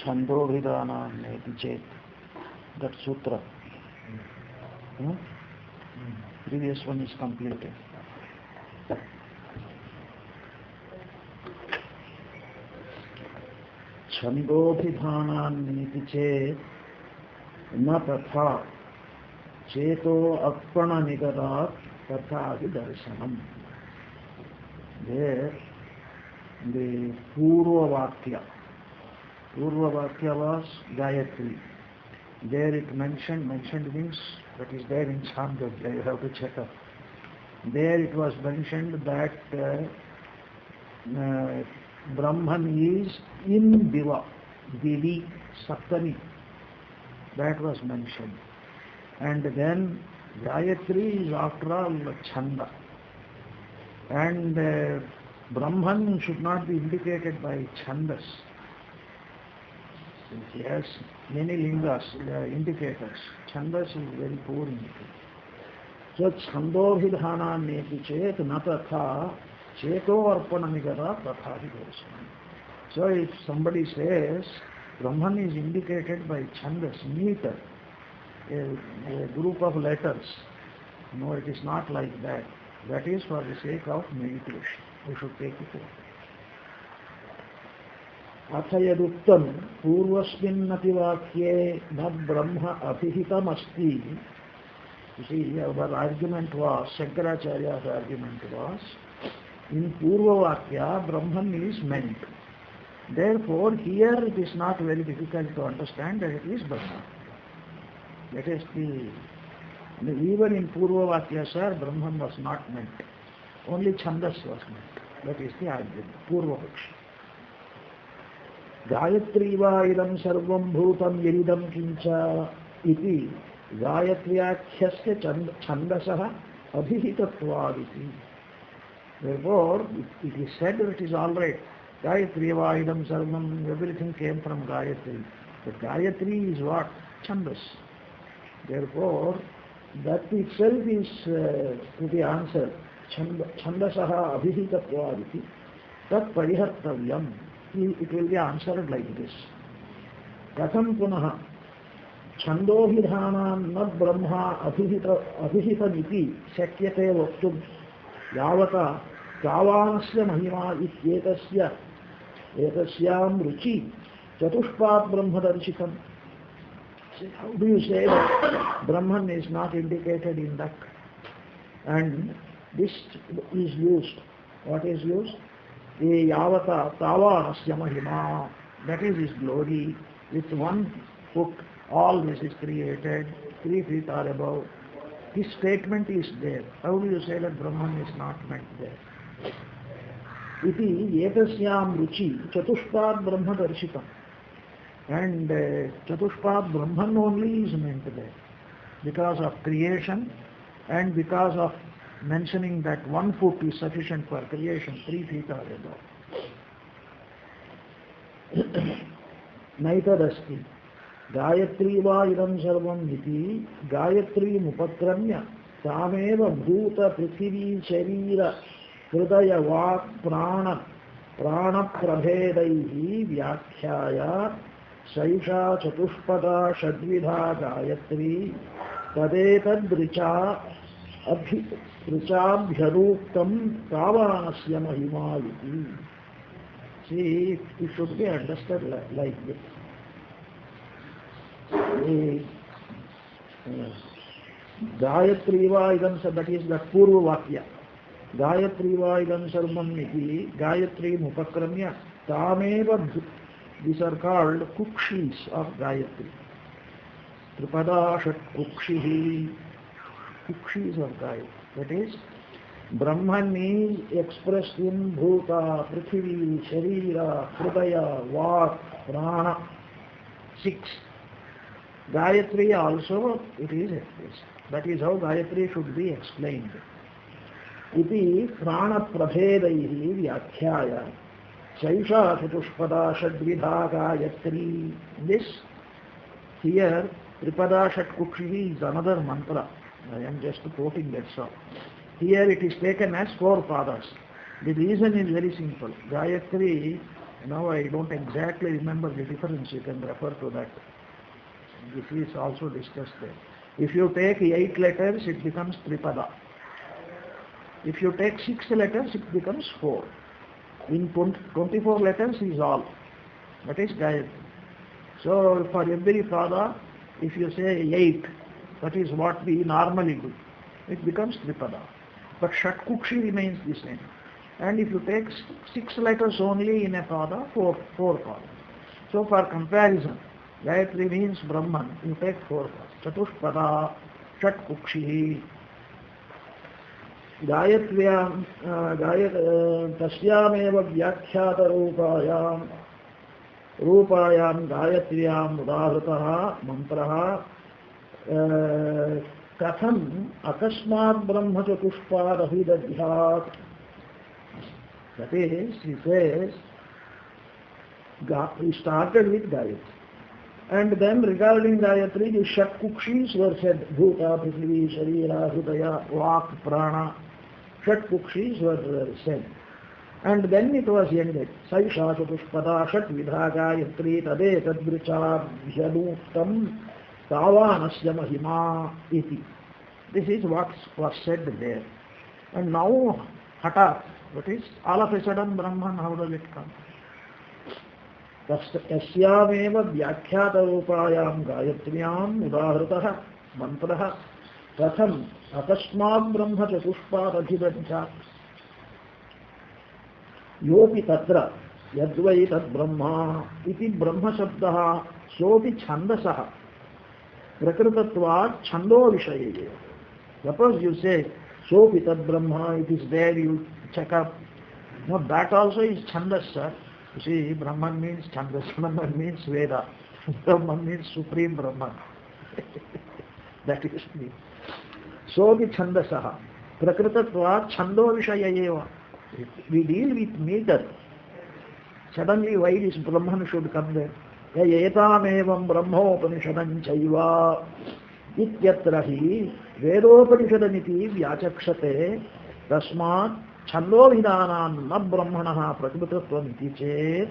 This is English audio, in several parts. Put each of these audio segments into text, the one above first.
Chandobhidana neti chet. That sutra. Previous one is completed. Chandobhidana neti chet. Na tatha. Cheto appana nigadat tatha darshanam. There the Purva Vakya was Gayatri. There it mentioned means that is there in Chandogya, you have to check up. There it was mentioned that Brahman is in Diva, Divi, Saptami. That was mentioned. And then Gayatri is after all Chanda. And Brahman should not be indicated by Chandas. He has many lingas, indicators. Chandas is very poor indicator. So Chandobhidhana neti chet na tatha cheto arpana nigara tatha vidosana. So if somebody says Brahman is indicated by Chandas, meter, a group of letters, no, it is not like that. That is for the sake of meditation. We should take it over. अथयदुक्तं पूर्वस्मिन्नपि वाक्ये न ब्रह्म अभिहितमस्ति. You see, our argument was, Shankaracharya's argument was, in Purva Vakya, Brahman is meant. Therefore, here it is not very difficult to understand that it is Brahman. That is even in Purva Vakya, sir, Brahman was not meant. Only Chandas was meant. That is the argument, Purva Vakya. Gayatri va idam sarvam bhutam yiridam kincha iti Gayatriyakhasya chandasaha abhihitattvaditi. Therefore, it is said that it is all right. Gayatri va idam sarvam, everything came from Gayatri. But Gayatri is what? Chandas. Therefore, that itself is to be answered. Chandasaha abhihitattvaditi. Tat parihartavyam. It will be answered like this. Katham punaha Chandobhidhanam nad brahma abhihitamiti shakyate vaktum yavata kavanasya mahima etasyam ruchi chatushpat brahmadarshikam. How do you say that Brahman is not indicated in that? And this is used. What is used? Yavata tavanasya mahima, that is his glory. With 1 foot all this is created, 3 feet are above. This statement is there. How do you say that Brahman is not meant there? Iti etasyam ruchi chatushpat brahma darshikam. And chatushpat Brahman only is meant there. Because of creation and because of mentioning that 1 foot is sufficient for creation, 3 feet are above. Naitadasti. Gayatri va idam sarvam iti Gayatri mupakramya tameva bhuta prithvi sharira hridaya vak prana prabhedaihi vyakhyaya saisha chatushpada shadvidha Gayatri tadetadricha Ruchabhyaruktam Kavanasya Mahima iti. See, it should be understood like this. Gayatri va idam, that is the Purva Vakya. Gayatri va idam sarvam iti Gayatri mupakramya tameva. These are called kukshis of Gayatri. Tripada shat kukshihi. Kukshis of Gayatri. That is, Brahman is expressed in Bhuta, Prithvi, Sharira, Hridaya, Vak, Prana, 6. Gayatri also, it is expressed. That is how Gayatri should be explained. Iti Prana Prabhedaihi Vyakhyaya Saisha Chatushpada Shadvidha Gayatri. This, here, Tripada Shat Kukshihi is another mantra. I am just quoting that so. Here it is taken as 4 padas. The reason is very simple. Gayatri, now I don't exactly remember the difference, you can refer to that. This is also discussed there. If you take 8 letters, it becomes Tripada. If you take 6 letters, it becomes 4. In 24 letters is all. That is Gayatri. So for every Pada, if you say 8, that is what we normally do. It becomes Tripada. But Shatkukshi remains the same. And if you take 6 letters only in a Pada, 4 Pada. So for comparison, Gayatri means Brahman, you take 4 Pada. Chatushpada, Shatkukshi, Gayatriyam, Tasyameva Vyakhyata Rupayam Gayatriyam Udahrataha Mantraha Katham Akasmat Brahma Chatushpada Hidadhyat. That is, he says, he started with Gayatri. And then regarding Gayatri, the Shatkukshis were said, Bhuta, Prithvi, Sharira, Hridaya, Vak, Prana. Shatkukshis were said. And then it was ended. Saisha Chatushpada Shatvidha Gayatri Tade Tadvricha Bhyaduktam Tavanasya Mahima Iti. This is what was said there. And now, Hatat, that is, all of a sudden Brahman, how does it come? Tasyameva Vyakhyata Rupayam Gayatriyam Udahrataha Mantraha Katham Akasmat Brahma Chatushpada Hidadhyat. Yopi tatra yadvai tad brahma iti brahma shabdaha sopi chandasaha prakritatvat chando vishaye. Suppose you say sopi tad brahma, it is there, you check up. No, that also is chandas, sir. You see, Brahman means chandas, Brahman means Veda, Brahman means Supreme Brahman. That is me. Sopi chandasaha prakritatvat chando vishaye. We deal with meter. Suddenly, why this Brahman should come there? Etam evam brahmopanishadam chaiva ityatra hi vedopanishadamiti vyachakshate tasmat chando vidhanam na brahmanaha prakritatvam chet.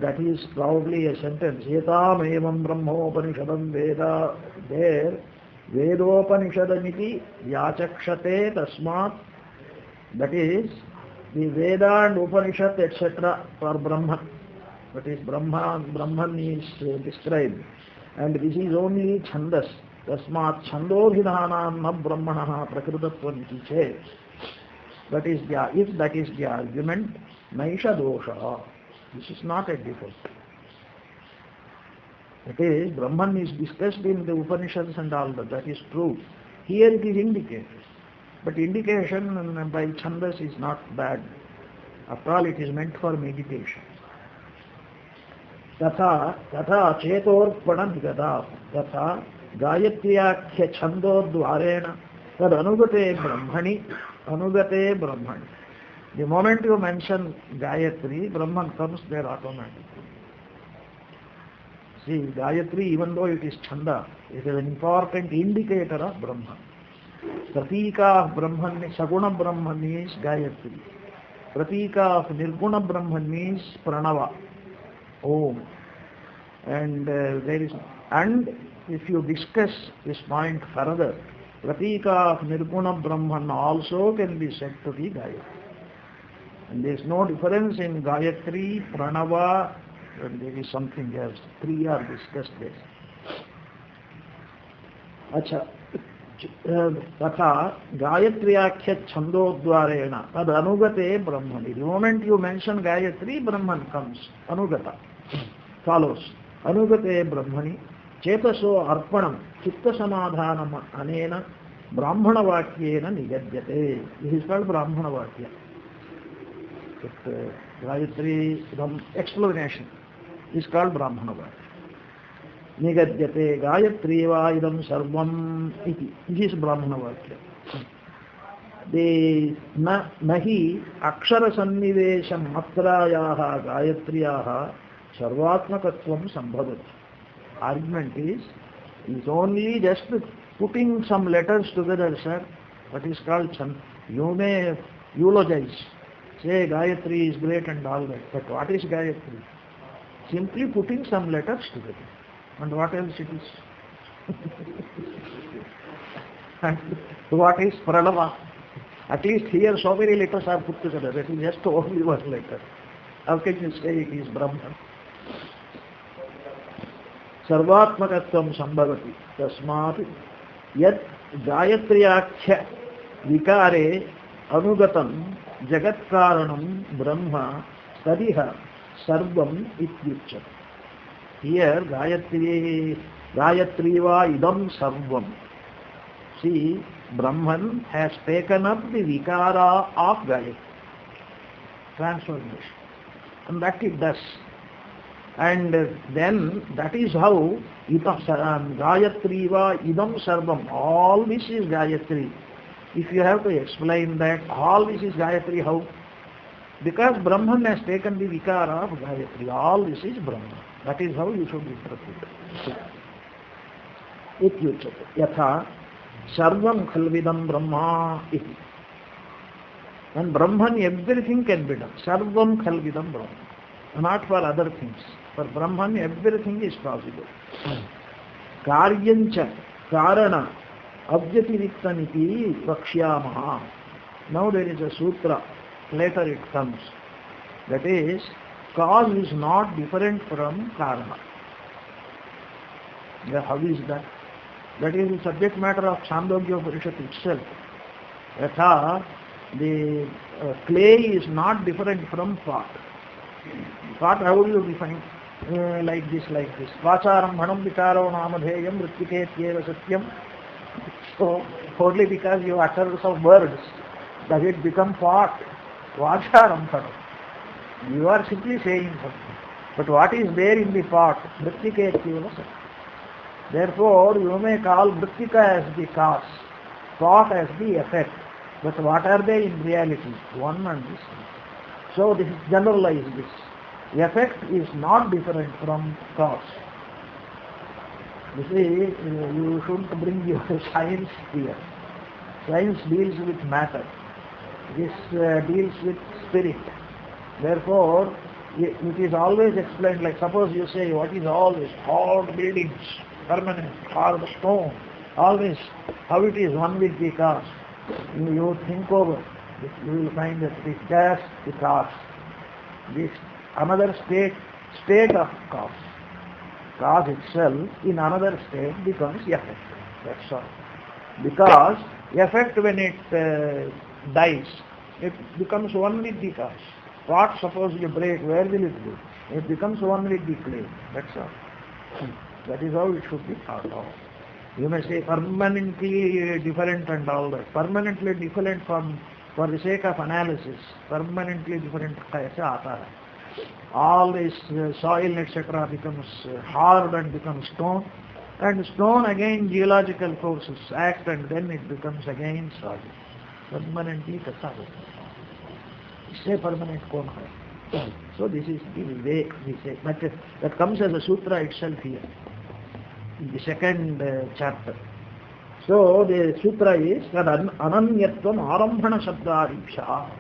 That is probably a sentence. Etam evam brahmopanishadam veda. There, vedopanishadamiti vyachakshate tasmat. That is, the Veda and Upanishad, etc. for Brahman. That is, Brahman is described. And this is only Chandas. Tasmat Chandobhidhanam na Brahmanaha Prakritatvam iti chet. That is the, if that is the argument, Naisha dosha. This is not a defect. That is, Brahman is discussed in the Upanishads and all that. That is true. Here it is indicated. But indication by chandas is not bad. After all, it is meant for meditation. Tatha chetorpana nigada. Tatha gayatriyakhya chando dvarena tad anugate brahmani. The moment you mention Gayatri, Brahman comes there automatically. See, Gayatri, even though it is chanda, it is an important indicator of Brahman. Pratika of Brahman, Saguna Brahman means Gayatri. Pratika of Nirguna Brahman means Pranava, Om. And if you discuss this point further, Pratika of Nirguna Brahman also can be said to be Gayatri. And there is no difference in Gayatri, Pranava, and there is something else. 3 are discussed there. Acha. Tatha Gayatriyakhya Chandodvarena Tad Anugate Brahmani. The moment you mention Gayatri, Brahman comes. Anugata. Follows. Anugate Brahmani. Chetaso Arpanam Chitta Samadhanam Anena Brahmana Vakyena Nigadyate. This is called Brahmana Vakya. Gayatri explanation is called Brahmana Vakya. Nigadyate Gayatriva idam sarvam iti. This is Brahmana Vakya. The nahi akshara sannivesham matrayaha gayatriyaha sarvatmakatvam sambhavati. Argument is only just putting some letters together, sir. That is called You may eulogize, say Gayatri is great and all that, but what is Gayatri? Simply putting some letters together. And what else it is? And what is Pranava? At least here so many letters are put together. That is just only one letter. How can you say it is Brahman? Sarvatmakatvam sambhavati. Tasmat yad Gayatriyakhya vikare anugatam jagatkaranam brahma tadiha sarvam ityuchyate. Here Gayatri va idam sarvam. See, Brahman has taken up the vikara of Gayatri. Transformation. And that it does. And then that is how Gayatri va idam sarvam. All this is Gayatri. If you have to explain that all this is Gayatri, how? Because Brahman has taken the vikara of Gayatri. All this is Brahman. That is how you should interpret it. Ityuchyate. Yatha sarvam khalvidam brahma iti. And Brahman, everything can be done. Sarvam khalvidam brahma. Not for other things. For Brahman, everything is possible. Karyancha karana abjatirittaniti vakshyamaha. Now there is a sutra. Later it comes. That is, cause is not different from karana. How is that? That is the subject matter of Chandogya Upanishad itself. Yatha, the clay is not different from pot. Pot, how do you define? Like this. Vacharambhanam vikaro namadheyam ritviketyeva satyam. So, only because you utter some words, does it become pot? Vacharambhanam. You are simply saying something. But what is there in the pot? Ritviketyeva satyam. Therefore, you may call Mrittika as the cause, pot as the effect. But what are they in reality? One and the same. So this is generalized this. The effect is not different from cause. You see, you shouldn't bring your science here. Science deals with matter. This deals with spirit. Therefore, it is always explained, like suppose you say, what is all this? Hard buildings, permanent, hard stone, always, how it is one with the cause. You think over, you will find that it is just the cause. This another state of cause. Cause itself in another state becomes effect. That's all. Because effect when it dies, it becomes one with the cause. What suppose you break, where will it go? It becomes one with the clay. That's all. That is how it should be thought of. You may say permanently different and all that. Permanently different for the sake of analysis. Permanently different kaise aata hai. All this soil etc. becomes hard and becomes stone. And stone again geological forces act and then it becomes again solid. Permanently kaisa hota. Isse permanent kaun hai? So this is the way we say. But that comes as a sutra itself here. In the second chapter. So the sutra is that ananyatvam arambhana shabdaribhya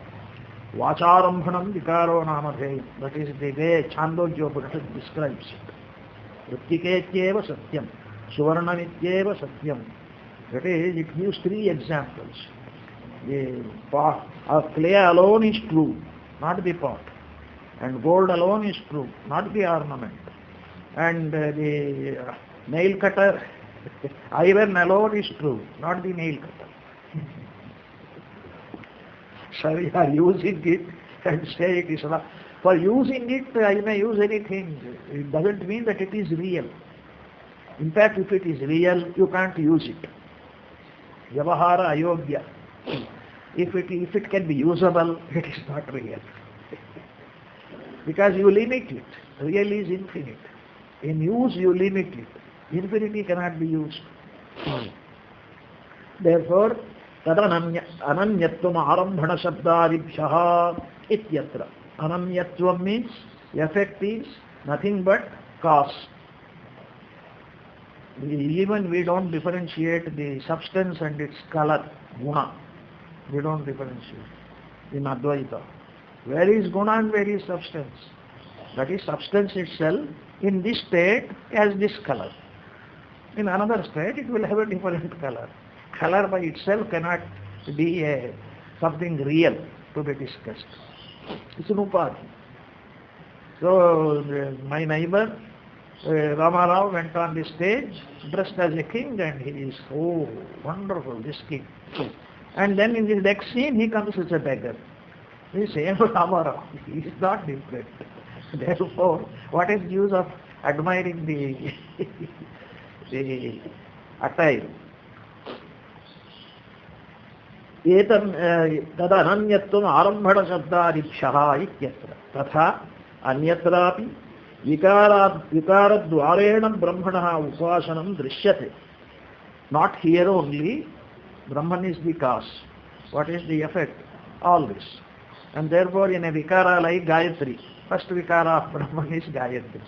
vacharambhanam vikaro namadheyam. That is the way Chandogya Upanishad describes it. Rittiketyeva satyam, suvarnamityeva satyam. That is, it gives three examples. The pot of clay alone is true, not the pot. And gold alone is true, not the ornament. And the nail cutter, iron alone is true, not the nail cutter. So we are using it and say it is not. For using it, I may use anything. It doesn't mean that it is real. In fact, if it is real, you can't use it. Vyavahara ayogya. If it can be usable, it is not real. Because you limit it. Real is infinite. In use, you limit it. Infinity cannot be used. Therefore, ananyatvam arambhana shabdaribhyaha ityatra. Ananyatvam means effect is nothing but cause. Even we don't differentiate the substance and its color, guna. We don't differentiate in Advaita. Where is guna and where is substance? That is substance itself in this state has this color. In another state it will have a different color. Color by itself cannot be something real to be discussed. It's an upadhi. So my neighbor Ramarao went on the stage dressed as a king, and he is so wonderful, this king. And then in the next scene he comes as a beggar. He is same Ramarao. He is not different. Therefore, what is the use of admiring the attire? एतन् तदनन्यत्वम् आरम्भणशब्दादिभ्यः इत्यत्र तथा अन्यत्रापि विकारद्वारेण ब्रह्मणः उपासनं दृश्यते. Not here only, Brahman is the cause. What is the effect? All this. And therefore in a vikara like Gayatri, first vikara of Brahman is Gayatri.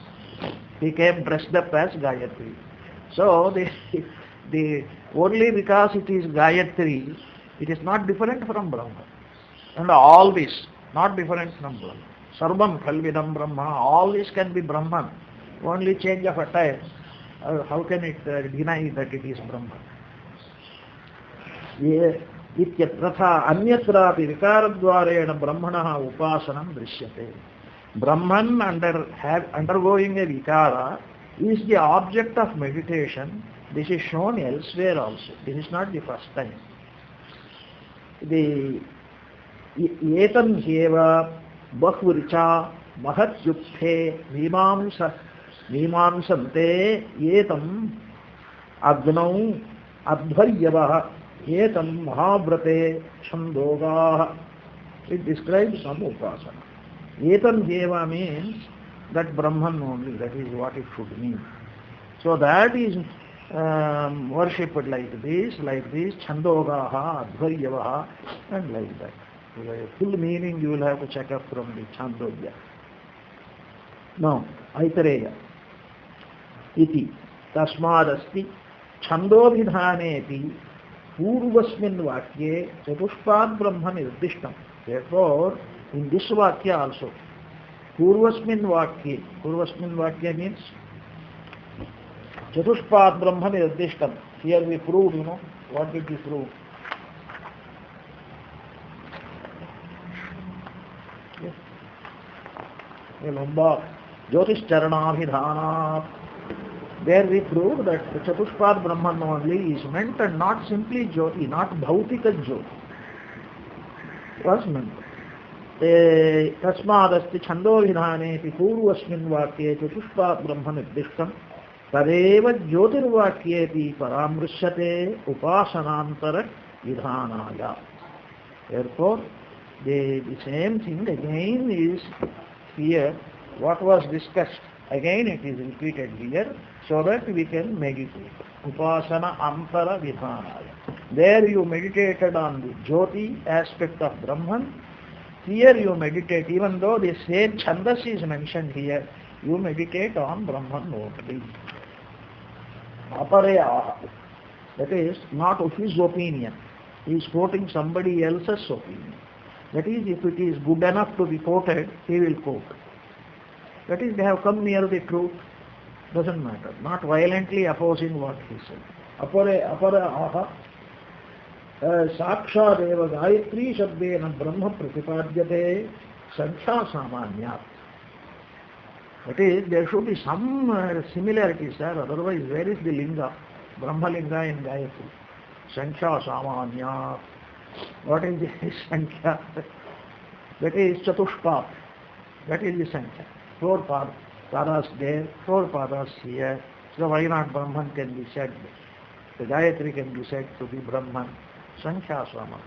He came dressed up as Gayatri. So the only because it is Gayatri, it is not different from Brahman. And all this, not different from Brahman. Sarvam Khalvidam Brahma, all this can be Brahman. Only change of attire. How can it deny that it is Brahman? Ityatra anyatrapi vikaradvarena brahmanaha upasanam drishyate. Brahman undergoing a vikara is the object of meditation. This is shown elsewhere also. This is not the first time. The etam heva bahuricha mahatyukte mimamsante etam agnau advaryavah etam mahavrate chandogaha. It describes some upasana. Etam heva means that Brahman only, that is what it should mean. So that is worshipped like this, chandogaha, advaryavaha, and like that. The full meaning you will have to check up from the Chandogya. Now, Aitareya. Iti tasmadasti chandobhidhanepi purvasmin vakye chatushpad brahma nirdishtam. Therefore, in this vakya also, purvasmin vakya means chatushpad brahma nirdishtam. Here we proved, what did we prove? Jyotish Charanabhidhanat. There we proved that Chatushpad Brahman only is meant, and not simply Jyoti, not Bhautika Jyoti. Was meant. Tasmadasti Chandobhidhanepi Purvasmin Vakye Chatushpad Brahman Nirdishtam Tadeva Jyotirvakyepi Paramrishyate Upasanantara Vidhanaya. Therefore, the same thing again is here. What was discussed, again it is repeated here, so that we can meditate. Upasana Antara Vidhanaya. There you meditated on the Jyoti aspect of Brahman. Here you meditate, even though the same Chandas is mentioned here, you meditate on Brahman only. Aparaya. That is not of his opinion. He is quoting somebody else's opinion. That is, if it is good enough to be quoted, he will quote. That is, they have come near the truth. Doesn't matter. Not violently opposing what he said. Apara aha sakshadeva gayatri shabdena brahma pratipadyate sankhya samanyat. That is, there should be some similarities there. Otherwise, where is the linga? Brahma linga in Gayatri. Sankhya samanyat. What is the Sankhya? That is Chatushpat. That is the Sankhya. 4 padas there, 4 padas here. So why not Brahman can be said? The Gayatri can be said to be Brahman. Sankhya Samanya.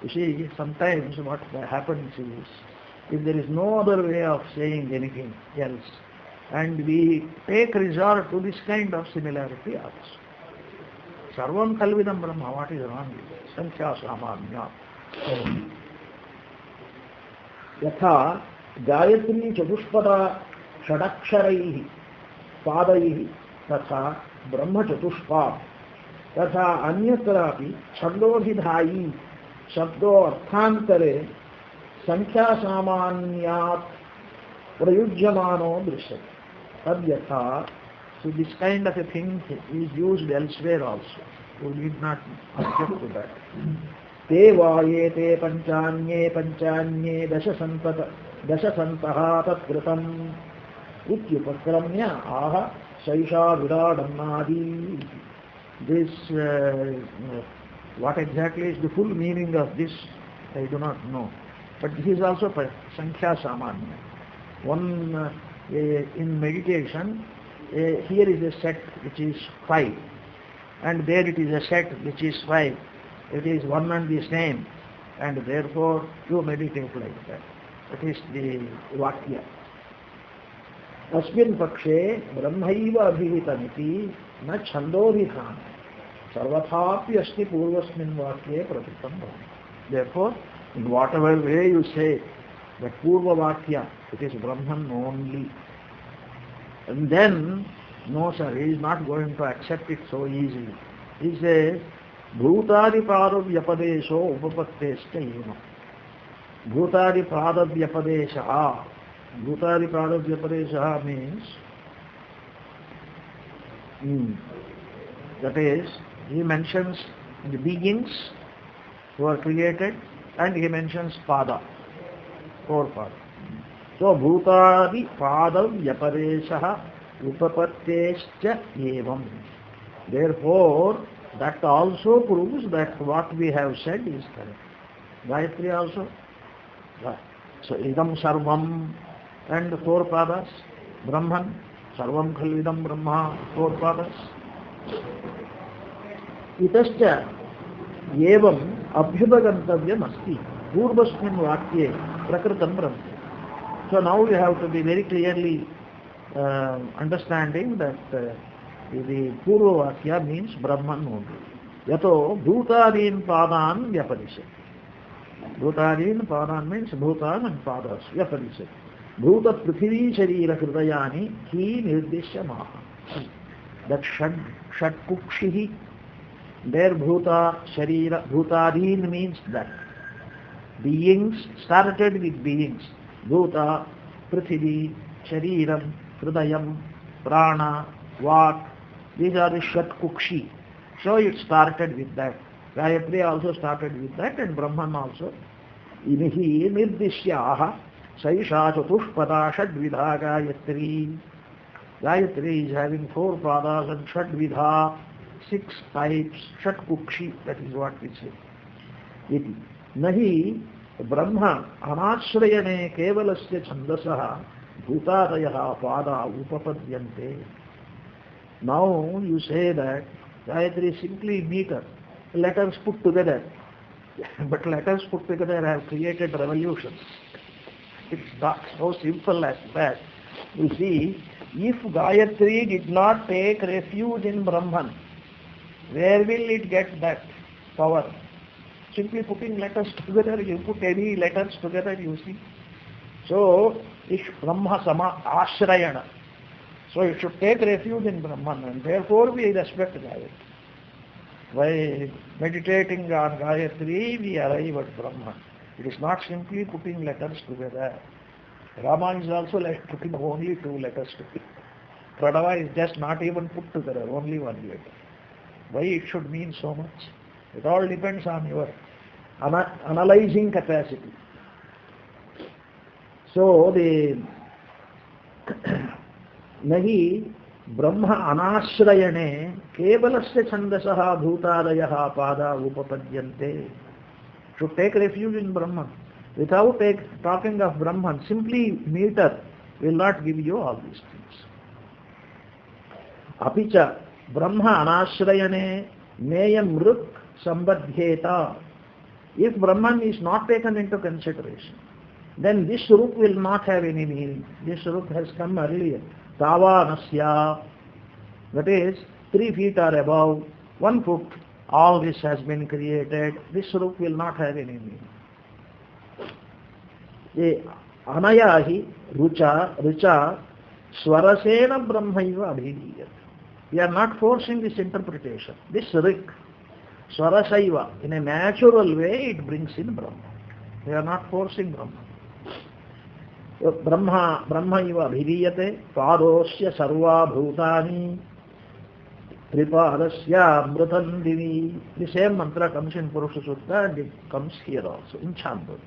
You see, sometimes what happens is, if there is no other way of saying anything else, and we take resort to this kind of similarity also. Sarvam Khalvidam Brahma, what is wrong with it? Sankhya Samanya. Yatha Gayatri Chatushpada Shadaksharaihi Padaihi Tatha Brahma Chatushpad Tatha Anyatrapi Chandobhidhayi शब्दो अर्थांतरे संख्या सामान्यात् प्रयुज्यमानो दृश्यते तद्यथा. So this kind of a thing is used elsewhere also. You need not object to that. ते वायेते पंचान्ये दशसन्तः तत्कृतम् इत्युपक्रम्य आह शैषा विराडन्नादि. This what exactly is the full meaning of this I do not know, but this is also sankhya samanya. One in meditation, here is a set which is 5, and there it is a set which is 5. It is one and the same, and therefore you meditate like that. That is the vakya. अस्मिन् पक्षे ब्रह्मैव अभिहितमिति न छन्दोभिधानं सर्वथापि अस्ति पूर्वस्मिन् वाक्ये प्रतितं भवति. Therefore, in whatever way you say that Purva Vakya, it is Brahman only. And then, no sir, he is not going to accept it so easily. He says, Bhutadi Pradavyapadesho Upapatteshta Eva. Bhutadi Pradavyapadesha. Bhutadi Pradavyapadesha means, that is, he mentions the beings who are created, and he mentions Pada, 4 Pada. So, Bhutadi Pradavyapadesha Upapatteshta Evam. Therefore, that also proves that what we have said is correct. Gayatri also. So, Idam Sarvam and 4 Padas. Brahman, Sarvam Khalu Idam Brahma, 4 Padas. Itascha Evam Abhyudagantavyam Asti. Purvasmin Vakye Prakritam Brahma. So now we have to be very clearly understanding that the Purva Vakya means Brahman only. Yato Bhutadin Padan Vyapadishat. Bhutadin Padan means Bhutan and Padas Vyapadishat. Bhuta Prithvi Sharira Hridayani Ki Nirdishya Maha. That Shat Kukshihi, there Bhuta Sharira, Bhutadin means that. Beings started with beings. Bhuta, Prithvi, Shariram, Hridayam, Prana, Vak. These are the Shat Kukshi. So it started with that. Gayatri also started with that, and Brahman also. Inihi nirdishyaha saisha chatushpada shadvidha Gayatri. Gayatri is having 4 padas and shadvidha, 6 types, Shat Kukshi, that is what we say. Iti. Nahi Brahma anashrayane kevalasya chandasaha bhutadayaha pada upapadyante. Now you say that Gayatri is simply meter, letters put together. But letters put together have created revolutions. It's not so simple as that. You see, if Gayatri did not take refuge in Brahman, where will it get that power? Simply putting letters together, you put any letters together, you see. So, it's Brahma Sama Ashrayana. So, it should take refuge in Brahman, and therefore we respect Gayatri. By meditating on Gayatri, we arrive at Brahman. It is not simply putting letters together. Rama is also like putting only 2 letters together. Pradava is just not even put together, only 1 letter. Why it should mean so much? It all depends on your analyzing capacity. So the Nahi Brahma anashrayane kevalasya chandasaha bhutadayaha pada upapadyante. Should take refuge in Brahman. Without talking of Brahman, simply meter will not give you all these things. Apicha Brahma anashrayane neyam ruk sambadhyeta. If Brahman is not taken into consideration, then this ruk will not have any meaning. This ruk has come earlier. Tavanasya, that is 3 feet or above, 1 foot, all this has been created. This ruk will not have any meaning. Anayahi rucha swarasena brahmaiva abhidiyat. We are not forcing this interpretation. This rik, Swarasaiva, in a natural way, it brings in Brahma. They are not forcing Brahma. Brahma iva bhiviyate padosya sarva bhutani tripadasya amrutam divi. The same mantra comes in Purusha Sutta and it comes here also in Chandogya.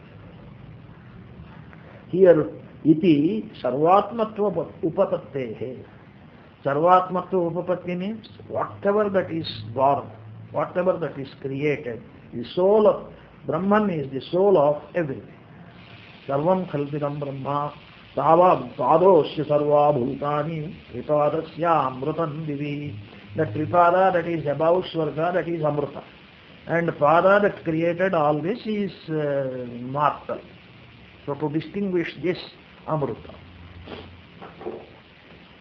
Here, iti sarvatmatva upapattehe. Sarvatmatva upapatti means whatever that is born, whatever that is created, the soul of Brahman is the soul of everything. Sarvam khalpidam brahma tavam padosya sarva bhutani tripadasya amrutam divi. The tripada that is above Swarga, that is Amrita. And pada that created all this is mortal. So to distinguish this Amrita.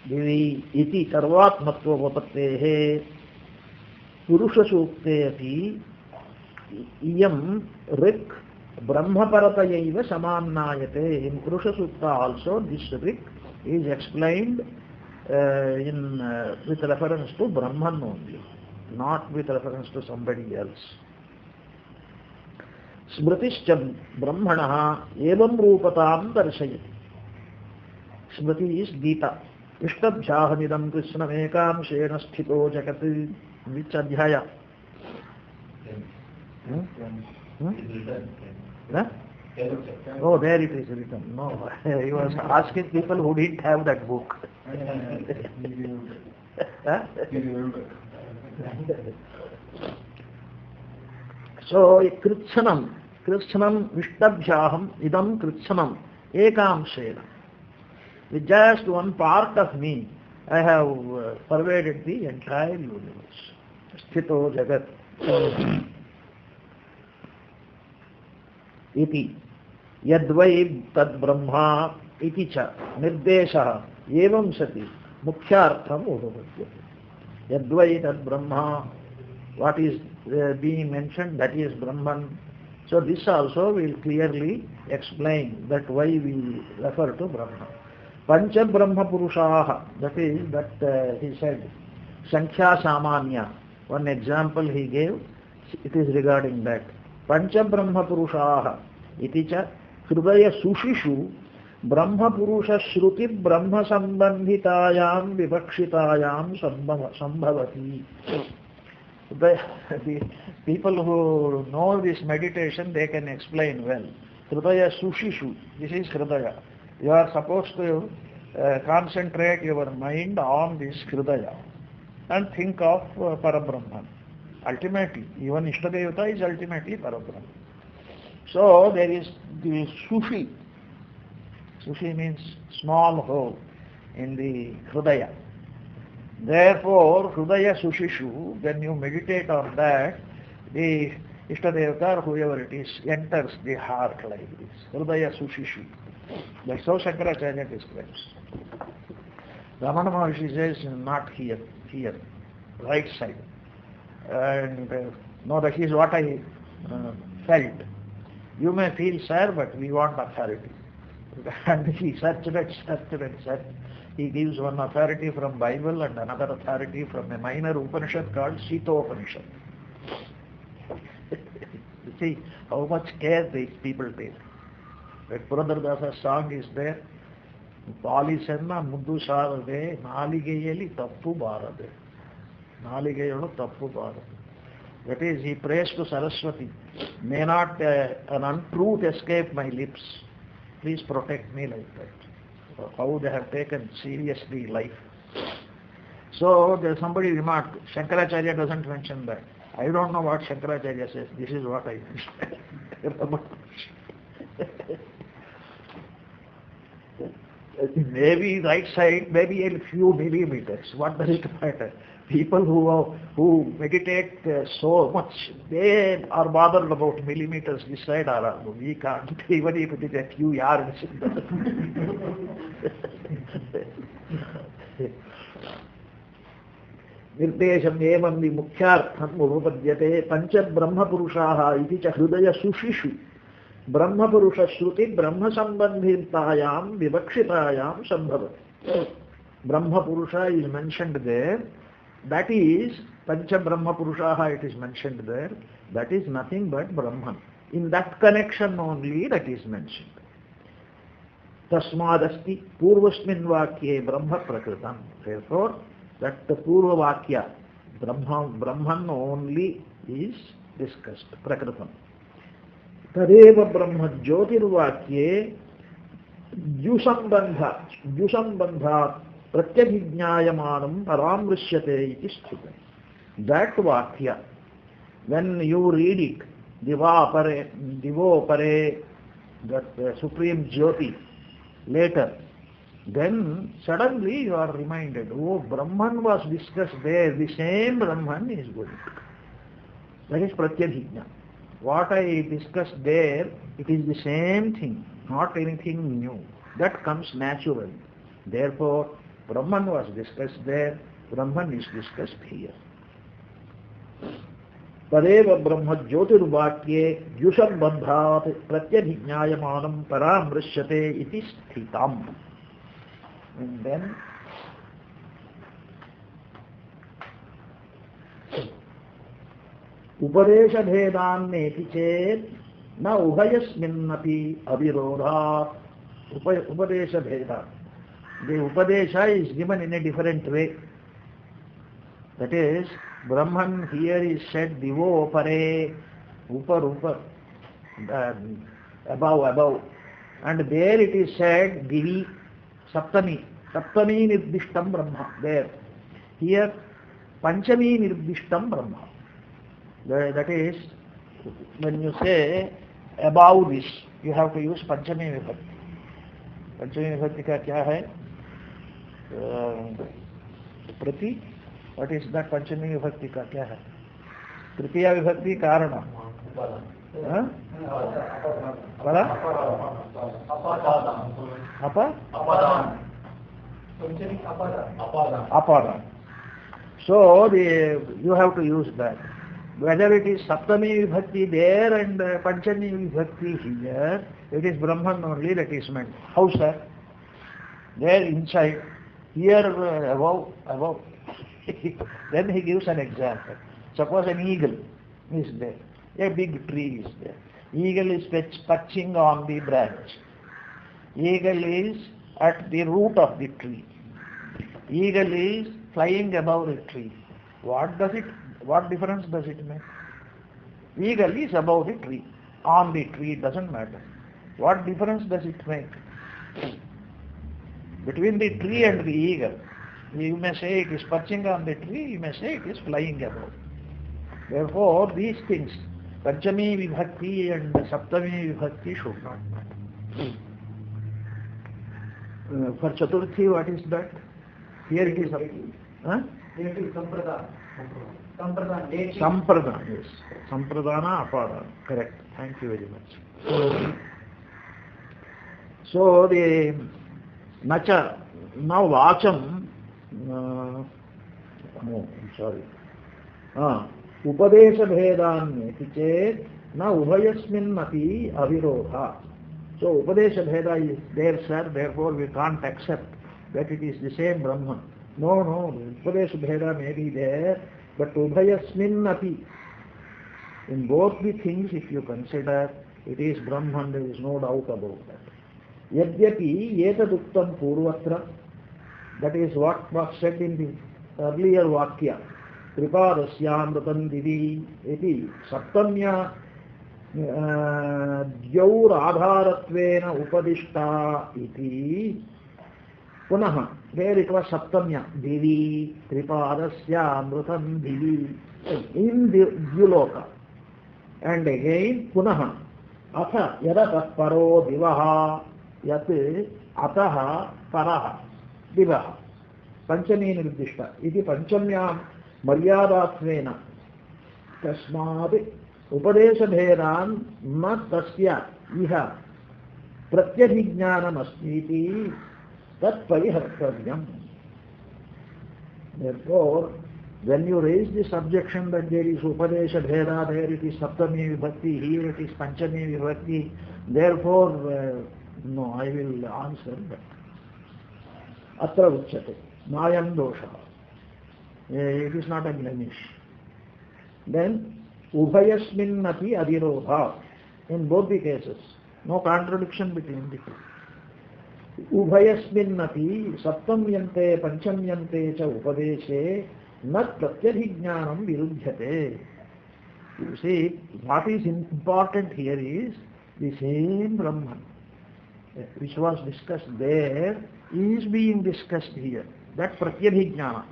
Divi iti sarvatmatva upapattehe Purusha Sukte api iyam rik brahmaparatayaiva samannayate. In Purusha Sukta also this rik is explained with reference to Brahman only, not with reference to somebody else. Smritischa brahmanaha evam rupatam darshayati. Smriti is Gita. Ishtabhyahamidam krishnam ekam shena sthito jagat. Which adhyaya? Oh, there it is written. No, he was asking people who didn't have that book. So, Kritshanam Vishtabhyaham idam Kritshanam ekamshena. With just one part of me, I have pervaded the entire universe. Sthito Jagat. Iti yadvai tad brahma iti cha nirdesha evam sati mukhyartham upapadyate. Yadvai tad brahma, what is being mentioned, that is Brahman. So this also will clearly explain that why we refer to Brahma. Pancha Brahma Purushaha, that is, he said, Sankhya Samanya. One example he gave, it is regarding that. Pancha Brahma Purushaha, iti cha Hrudaya Sushishu, Brahma Purusha Shruti Brahma Sambandhitayam Vivakshitayam Sambhavati. The people who know this meditation, they can explain well. Hrudaya Sushishu, this is Hrudaya. You are supposed to concentrate your mind on this Hridaya and think of Parabrahman. Ultimately, even Ishtadevata is ultimately Parabrahman. So there is the Sushi. Sushi means small hole in the Hridaya. Therefore, Hridaya Sushishu, when you meditate on that, the Ishtadevata, whoever it is, enters the heart like this. Hridaya Sushishu. That's how Shankaracharya describes. Ramana Maharshi says, not here, right side. And no, that is what I felt. You may feel, sir, but we want authority. And he searched. He gives one authority from Bible and another authority from a minor Upanishad called Sita Upanishad. You see how much care these people take. That Purandaradasa's song is there. Palisenna Muddu Sarade, Naligayeli Tappu Bharade. Naligayelu Tappu Bharade. That is, he prays to Saraswati. May not an untruth escape my lips. Please protect me like that. How they have taken seriously life. So there somebody remarked, Shankaracharya doesn't mention that. I don't know what Shankaracharya says. This is what I mentioned. Maybe right side, maybe a few millimeters. What does it matter? People who meditate so much, they are bothered about millimeters this side or other. We can't, even if it is a few yards. Nirdesham evam vi mukhyartham upapadyate pancha brahma purushaha iti cha hridaya sushishu. Brahma Purusha Shruti Brahma Sambandhitayam Vivakshitayam Sambhavati. Brahma Purusha is mentioned there That is Pancha Brahma Purushaha, it is mentioned there. That is nothing but Brahman. In that connection only that is mentioned. Tasmadasti Purvasmin Vakye Brahma Prakritam. Therefore, that the Purva Vakya, Brahman only is discussed. Prakritam. Tadeva Brahma Jyotirvakye Jusambandha Pratyabhijnayamanam Paramrishyate iti sthita. That Vakya, when you read it, Divo Pare, that Supreme Jyoti, later, then suddenly you are reminded, oh, Brahman was discussed there, the same Brahman is going. That is Pratyabhijna. What I discussed there, it is the same thing, not anything new. That comes naturally. Therefore, Brahman was discussed there, Brahman is discussed here. Tadeva Brahma Jyotirvakye Yusambandhat Pratyabhijnayamanam Paramrishyate iti sthitam. And then Upadesha Bhedan neti chet na ubhayasminnapi avirodha. Upadesha Bhedan. The Upadesha is given in a different way. That is, Brahman here is said Divo Pare, Upar, above. And there it is said Divi, Saptami Nirdishtam Brahma. There. Here, Panchami Nirdishtam Brahma. That is, when you say above this, you have to use Panchami Vibhakti. Panchami Vibhakti ka kya hai? Prati. What is that Panchami Vibhakti ka kya hai? Tritiya Vibhakti Karana. Pada? Apa? Apada. So you have to use that. Whether it is Saptami Vibhakti there and Panchami Vibhakti here, it is Brahman only that is meant. How, sir? There inside, here above. Then he gives an example. Suppose an eagle is there, a big tree is there. Eagle is perching on the branch. Eagle is at the root of the tree. Eagle is flying above the tree. What difference does it make? Eagle is above the tree. On the tree, it doesn't matter. What difference does it make? Between the tree and the eagle, you may say it is perching on the tree, you may say it is flying above. Therefore, these things, Panchami Vibhakti and Saptami Vibhakti should not matter. For Chaturthi, what is that? Here it is. Huh? Here it is Sampradana. Sampradana, yes. Sampradana, Apadana. Correct. Thank you very much. So the Nacha, now Vacham, no, I'm sorry. Upadesha Bhedan chet na ubhayasmin api avirodha. So Upadesha Bheda is there, sir, therefore we can't accept that it is the same Brahman. No, Upadesha Bheda may be there, but ubhayasmin api. In both the things, if you consider, it is Brahman, there is no doubt about that. Yadyapi yetaduktam purvatra, that is what was said in the earlier Vakya. Tripadasyaamrutam divi iti saptamya dyaur adharatvena upadishta iti. Punaha, there it was saptamya, divi, tripadasyaamrutam divi, in the Dyuloka. And again, punaha, atha yadatah paro divaha, yat ataha paraha, divaha. Panchami nirdishta. Iti panchamyam maryadatvena. Tasmad upadesha bhedan na tasya iha pratyabhijnanam asmiti tat parihartavyam. Therefore, when you raise this objection that there is Upadesha Bheda, there it is Saptami Vibhakti, here it is Panchami Vibhakti, therefore, no, I will answer that. Atra uchyate, Mayam dosha. It is not a blemish. Then ubhayasminnapi adirodha. In both the cases, no contradiction between the two. Ubhayasminnapi saptamyante panchamyante cha upadeshe nat pratyabhijnanam virudhyate. You see, what is important here is the same Brahman, which was discussed there, is being discussed here. That pratyabhijnana.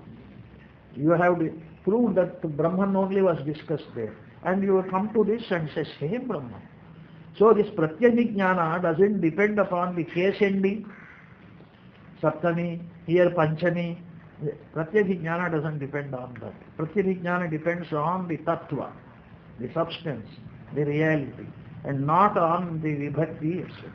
You have proved that Brahman only was discussed there. And you come to this and say, same Brahman. So this pratyabhijnana doesn't depend upon the case ending, saptami, here panchami. Pratyabhijnana doesn't depend on that. Pratyabhijnana depends on the tattva, the substance, the reality, and not on the vibhakti, etc.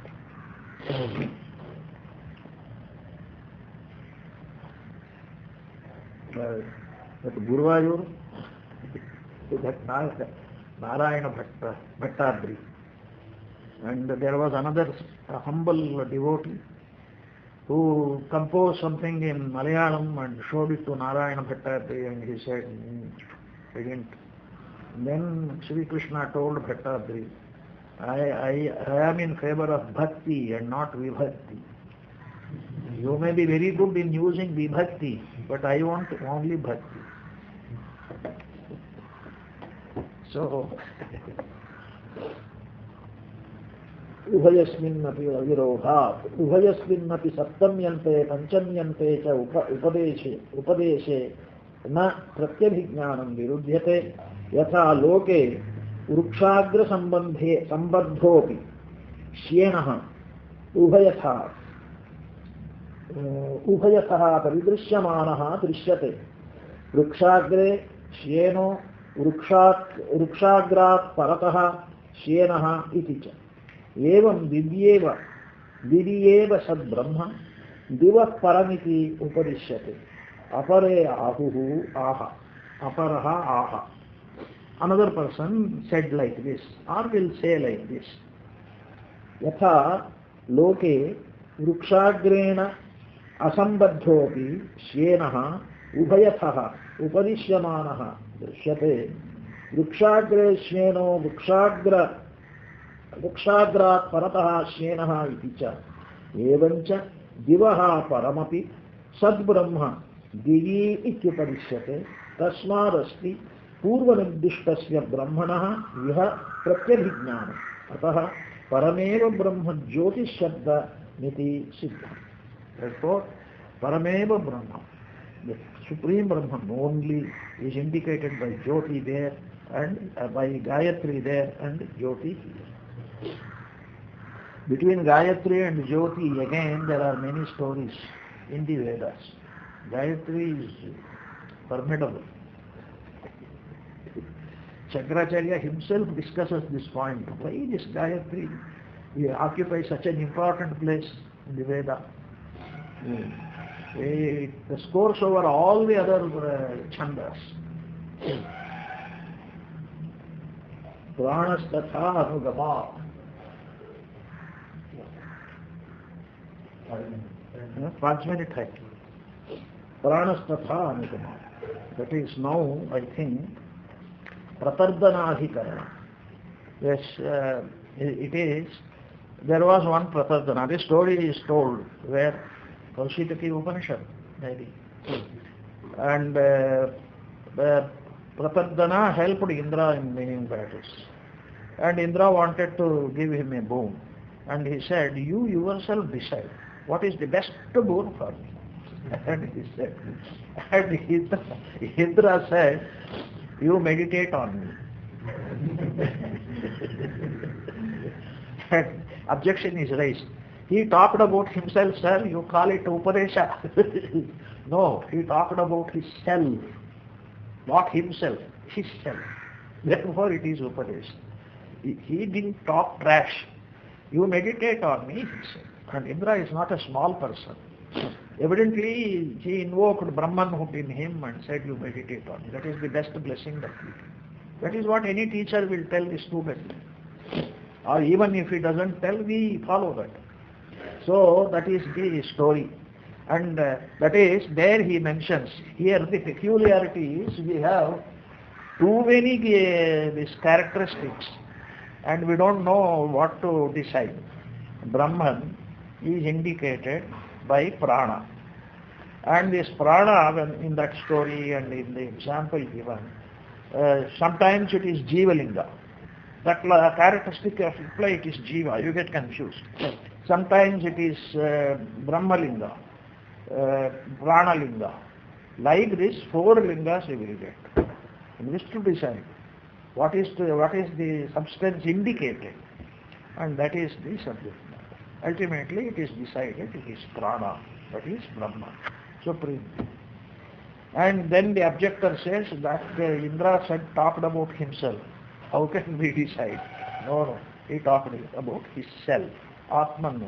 That Guruvayur, that Narayana Bhattadri, and there was another humble devotee who composed something in Malayalam and showed it to Narayana Bhattadri, and he said, I didn't. Then Sri Krishna told Bhattadri, I am in favor of bhakti and not vibhakti. You may be very good in using vibhakti, but I want only bhakti. So, ubhayasminnapi avirodhat, ubhayasminnapi saptamyante panchamyante cha upadeshe na pratyabhijnanam virudhyate yatha loke vrukshagra sambandhopi syenah ubhayatha उभयतः परिदृश्यमानः दृश्यते वृक्षाग्रे श्येनो वृक्षाग्रात् परतः श्येनः इति च एवं दिव्येव सद्ब्रह्म दिवः परमिति उपदिश्यते अपरे आहुः आह अपरः आह. Another person said like this, or will say like this, यथा लोके वृक्षाग्रेण असंबद्धोपि श्येनः उभयतः उपदिश्यमानः दृश्यते वृक्षाग्रे श्येनो वृक्षाग्रात् परतः श्येनः इति च एवञ्च दिवः परमपि सद्ब्रह्म दिवि इत्युपदिश्यते तस्मादस्ति पूर्वनिर्दिष्टस्य ब्रह्मणः यः प्रत्यभिज्ञानम् अतः परमेव ब्रह्म ज्योतिशब्दमिति सिद्धम्. Therefore, Parameva Brahma, the Supreme Brahman only is indicated by Jyoti there and by Gayatri there and Jyoti here. Between Gayatri and Jyoti again there are many stories in the Vedas. Gayatri is formidable. Shankaracharya himself discusses this point. Why this Gayatri occupies such an important place in the Veda? It scores over all the other chandas. Pranastatha anugama. 5 minutes hai. Pranastatha anugama. That is now, I think, Pratardhanadhikarana. Yes, it is. There was one Pratardhana. This story is told where Kaushitaki Upanishad, maybe. And Pratardhana helped Indra in winning battles. And Indra wanted to give him a boon. And he said, you yourself decide what is the best boon for me. And he said, and Indra said, you meditate on me. And objection is raised. He talked about himself, sir, you call it Upadesha. No, he talked about his self, not himself, his self. Therefore it is Upadesha. He didn't talk trash. You meditate on me, he said. And Indra is not a small person. Evidently, he invoked Brahmanhood in him and said, you meditate on me. That is the best blessing that we can. That is what any teacher will tell the student. Or even if he doesn't tell, we follow that. So that is the story. And that is, there he mentions, here the peculiarity is we have too many these characteristics and we don't know what to decide. Brahman is indicated by prana. And this prana, when in that story and in the example given, sometimes it is Jivalinga. That characteristic of reply, it is Jiva, you get confused. Sometimes it is Brahmalinga, Pranalinga. Like this, 4 lingas we will get. In which to decide what is the substance indicated, and that is the subject matter. Ultimately, it is decided, it is prana, that is Brahman, supreme. And then the objector says that Indra talked about himself. How can we decide? No, he talked about his self, Atman.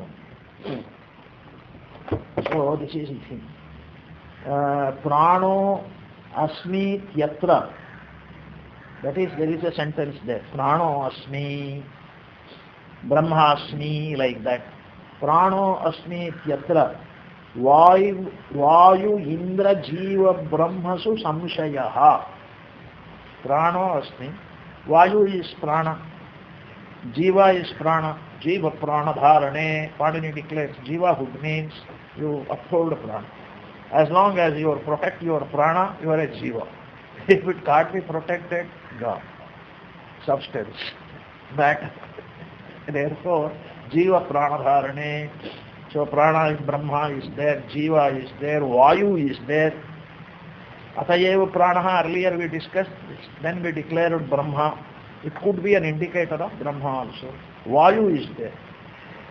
So this is the thing. Prano asmi yatra. That is, there is a sentence there. Prano asmi, Brahma asmi, like that. Prano asmi yatra. Vayu Indra Jiva Brahmasu Samshayaha. Prano asmi. Vayu is prana. Jiva is prana. Jiva prana dharane. Padini declares Jivahood means you uphold prana. As long as you protect your prana, you are a Jiva. If it can't be protected, gone. Substance. Matter. Therefore, Jiva prana dharane. So prana is Brahma is there, Jiva is there, Vayu is there. Atayeva pranaha, earlier we discussed, then we declared Brahma. It could be an indicator of Brahma also. Vayu is there.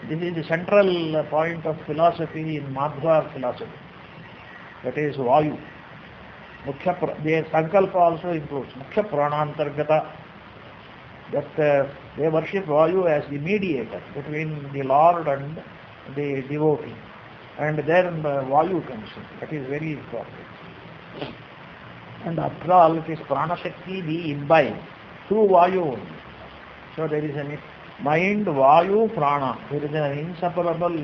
This is the central point of philosophy in Madhva philosophy. That is Vayu. The Sankalpa also includes Mukhya Pranantargata. That they worship Vayu as the mediator between the Lord and the devotee. And then Vayu comes in. That is very important. And after all, it is Prana Shakti, the imbibe, through Vayu only. So there is a mind, Vayu, Prana. There is an inseparable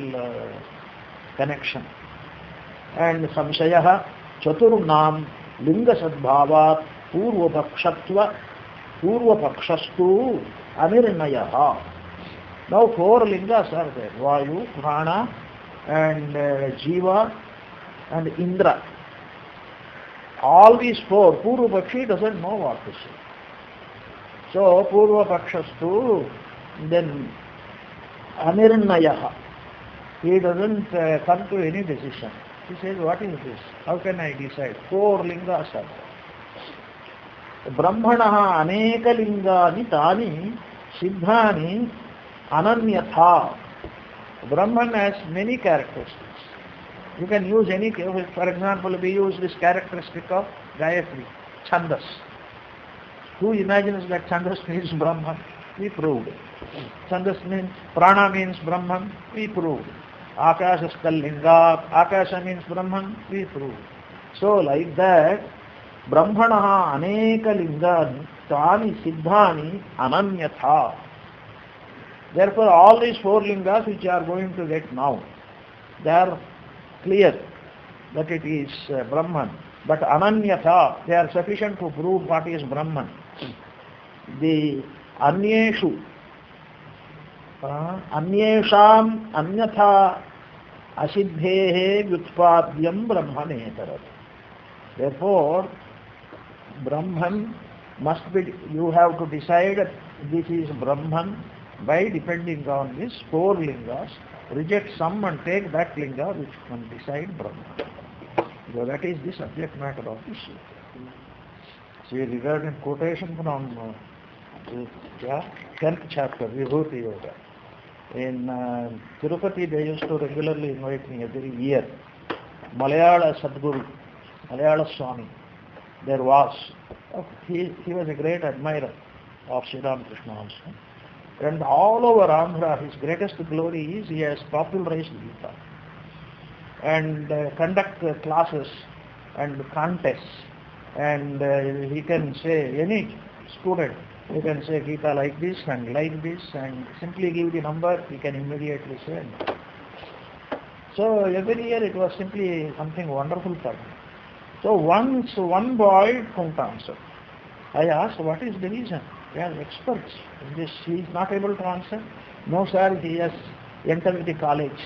connection. And Samshayaha, Chaturnam, Linga Sadbhavat, Purva Pakshastu, Anirnayaha. Now 4 lingas are there. Vayu, Prana, and Jiva, and Indra. All these 4, Purva Pakshi doesn't know what to say. So, Purva Pakshastu, then Anirnayaha. He doesn't come to any decision. He says, what is this? How can I decide? 4 lingas are there. Brahmanaha aneka lingani tani siddhani ananyatha. Brahman has many characteristics. You can use any, for example, we use this characteristic of Gayatri, Chandas. Who imagines that Chandas means Brahman? We proved. Chandas means, Prana means Brahman? We proved. Akasha Stallinga, Akasha means Brahman? We proved. So like that, Brahmanaha aneka lingani tani siddhani ananyatha. Therefore, all these 4 lingas which you are going to get now, they are clear that it is Brahman. But ananyatha, they are sufficient to prove what is Brahman. The anyeshu, anyesham anyatha asiddhehe vyutpadyam brahmanetarat. Therefore, Brahman must be, you have to decide this is Brahman by depending on these 4 lingas. Reject some and take that linga which can decide Brahman. So that is the subject matter of this. See, regarding quotation from 10th chapter, Vibhuti Yoga. In Tirupati, they used to regularly invite me every year. Malayala Sadguru, Malayala Swami, there was. He was a great admirer of Sri Ramakrishna also. And all over Andhra, his greatest glory is he has popularized Gita. And conduct classes and contests. And he can say, any student, he can say Gita like this and simply give the number, he can immediately say. So every year it was simply something wonderful for me. So once one boy couldn't answer. I asked, what is the reason? They are experts in this. He is not able to answer. No, sir, he has entered the college.